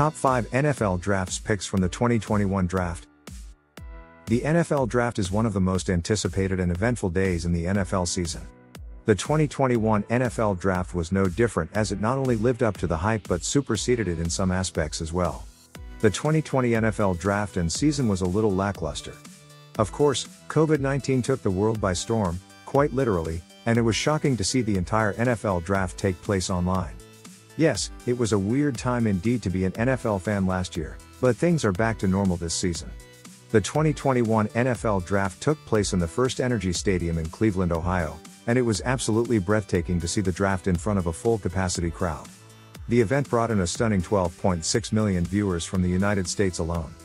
Top 5 NFL Drafts Picks from the 2021 Draft. The NFL Draft is one of the most anticipated and eventful days in the NFL season. The 2021 NFL Draft was no different, as it not only lived up to the hype but superseded it in some aspects as well. The 2020 NFL Draft and season was a little lackluster. Of course, COVID-19 took the world by storm, quite literally, and it was shocking to see the entire NFL Draft take place online. Yes, it was a weird time indeed to be an NFL fan last year, but things are back to normal this season. The 2021 NFL Draft took place in the First Energy Stadium in Cleveland, Ohio, and it was absolutely breathtaking to see the draft in front of a full-capacity crowd. The event brought in a stunning 12.6 million viewers from the United States alone.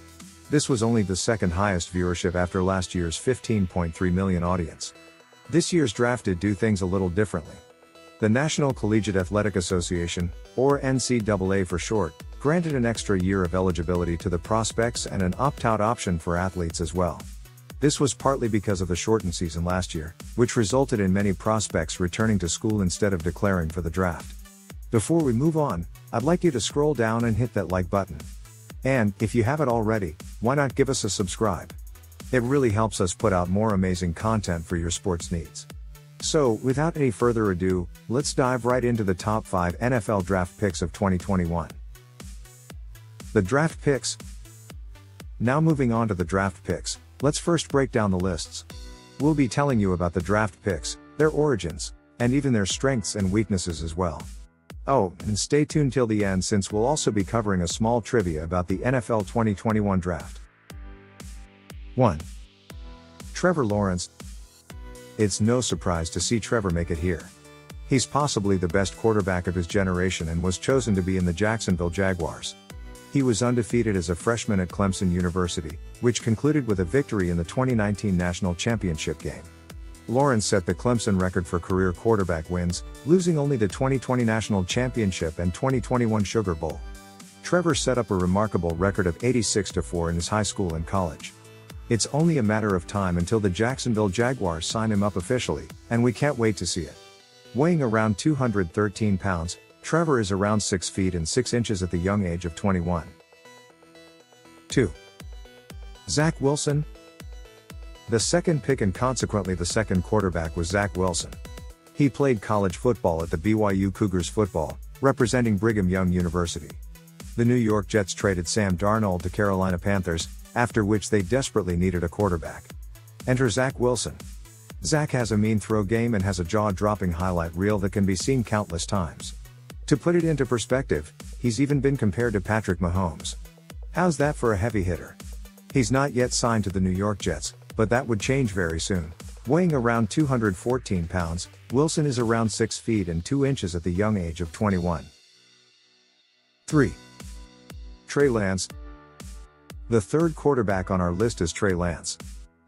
This was only the second highest viewership after last year's 15.3 million audience. This year's draft did do things a little differently. The National Collegiate Athletic Association, or NCAA for short, granted an extra year of eligibility to the prospects and an opt-out option for athletes as well. This was partly because of the shortened season last year, which resulted in many prospects returning to school instead of declaring for the draft. Before we move on, I'd like you to scroll down and hit that like button. And, if you haven't already, why not give us a subscribe? It really helps us put out more amazing content for your sports needs. So, without any further ado, let's dive right into the top 5 NFL draft picks of 2021. The draft picks. Now moving on to the draft picks, let's first break down the lists. We'll be telling you about the draft picks, their origins, and even their strengths and weaknesses as well. Oh, and stay tuned till the end since we'll also be covering a small trivia about the NFL 2021 draft. 1. Trevor Lawrence. It's no surprise to see Trevor make it here. He's possibly the best quarterback of his generation and was chosen to be in the Jacksonville Jaguars. He was undefeated as a freshman at Clemson University, which concluded with a victory in the 2019 National Championship game. Lawrence set the Clemson record for career quarterback wins, losing only the 2020 National Championship and 2021 Sugar Bowl. Trevor set up a remarkable record of 86-4 in his high school and college. It's only a matter of time until the Jacksonville Jaguars sign him up officially, and we can't wait to see it. Weighing around 213 pounds, Trevor is around 6 feet and 6 inches at the young age of 21. 2. Zack Wilson. The second pick and consequently the second quarterback was Zack Wilson. He played college football at the BYU Cougars football, representing Brigham Young University. The New York Jets traded Sam Darnold to Carolina Panthers, after which they desperately needed a quarterback. Enter Zack Wilson. Zack has a mean throw game and has a jaw-dropping highlight reel that can be seen countless times. To put it into perspective, he's even been compared to Patrick Mahomes. How's that for a heavy hitter? He's not yet signed to the New York Jets, but that would change very soon. Weighing around 214 pounds, Wilson is around 6 feet and 2 inches at the young age of 21. 3. Trey Lance. The third quarterback on our list is Trey Lance.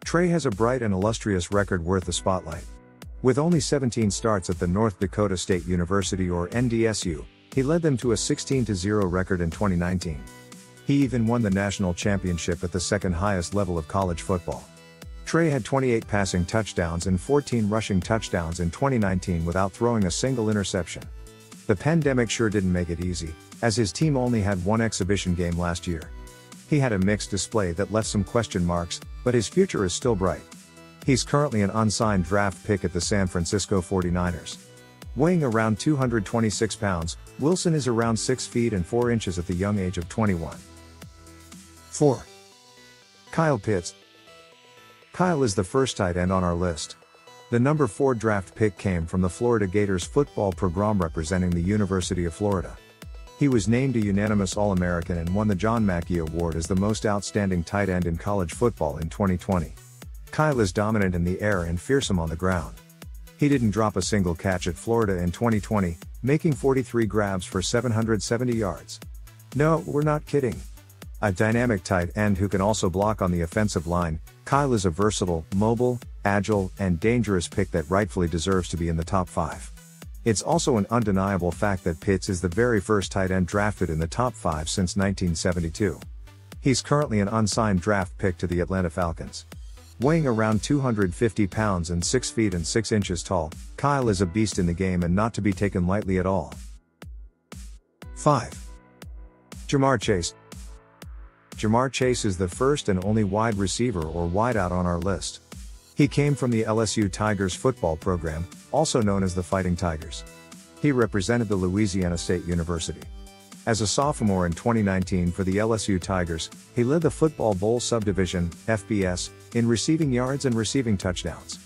Trey has a bright and illustrious record worth the spotlight. With only 17 starts at the North Dakota State University or NDSU, he led them to a 16-0 record in 2019. He even won the national championship at the second highest level of college football. Trey had 28 passing touchdowns and 14 rushing touchdowns in 2019 without throwing a single interception. The pandemic sure didn't make it easy, as his team only had one exhibition game last year. He had a mixed display that left some question marks, but his future is still bright. He's currently an unsigned draft pick at the San Francisco 49ers. Weighing around 226 pounds, Wilson is around 6 feet and 4 inches at the young age of 21. 4. Kyle Pitts. Kyle is the first tight end on our list. The number 4 draft pick came from the Florida Gators football program representing the University of Florida. He was named a unanimous All-American and won the John Mackey Award as the most outstanding tight end in college football in 2020. Kyle is dominant in the air and fearsome on the ground. He didn't drop a single catch at Florida in 2020, making 43 grabs for 770 yards. No, we're not kidding. A dynamic tight end who can also block on the offensive line, Kyle is a versatile, mobile, agile, and dangerous pick that rightfully deserves to be in the top 5. It's also an undeniable fact that Pitts is the very first tight end drafted in the top 5 since 1972. He's currently an unsigned draft pick to the Atlanta Falcons. Weighing around 250 pounds and 6 feet and 6 inches tall, Kyle is a beast in the game and not to be taken lightly at all. 5. Jamar Chase. Jamar Chase is the first and only wide receiver or wideout on our list. He came from the LSU Tigers football program, also known as the Fighting Tigers. He represented the Louisiana State University. As a sophomore in 2019 for the LSU Tigers, he led the Football Bowl Subdivision, FBS, in receiving yards and receiving touchdowns.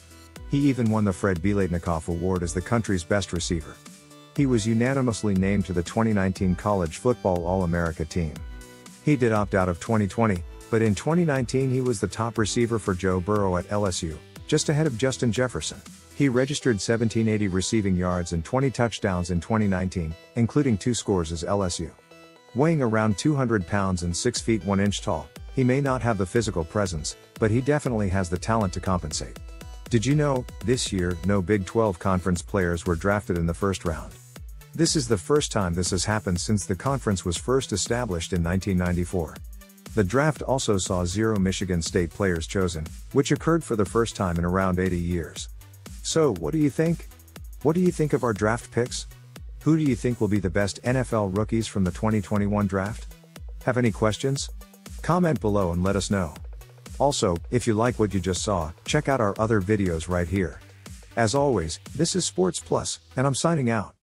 He even won the Fred Biletnikoff Award as the country's best receiver. He was unanimously named to the 2019 College Football All-America team. He did opt out of 2020, but in 2019 he was the top receiver for Joe Burrow at LSU, just ahead of Justin Jefferson. He registered 1,780 receiving yards and 20 touchdowns in 2019, including 2 scores as LSU. Weighing around 200 pounds and 6 feet 1 inch tall, he may not have the physical presence, but he definitely has the talent to compensate. Did you know, this year, no Big 12 conference players were drafted in the first round? This is the first time this has happened since the conference was first established in 1994. The draft also saw 0 Michigan State players chosen, which occurred for the first time in around 80 years. So, what do you think? What do you think of our draft picks? Who do you think will be the best NFL rookies from the 2021 draft? Have any questions? Comment below and let us know. Also, if you like what you just saw, check out our other videos right here. As always, this is Sports Plus, and I'm signing out.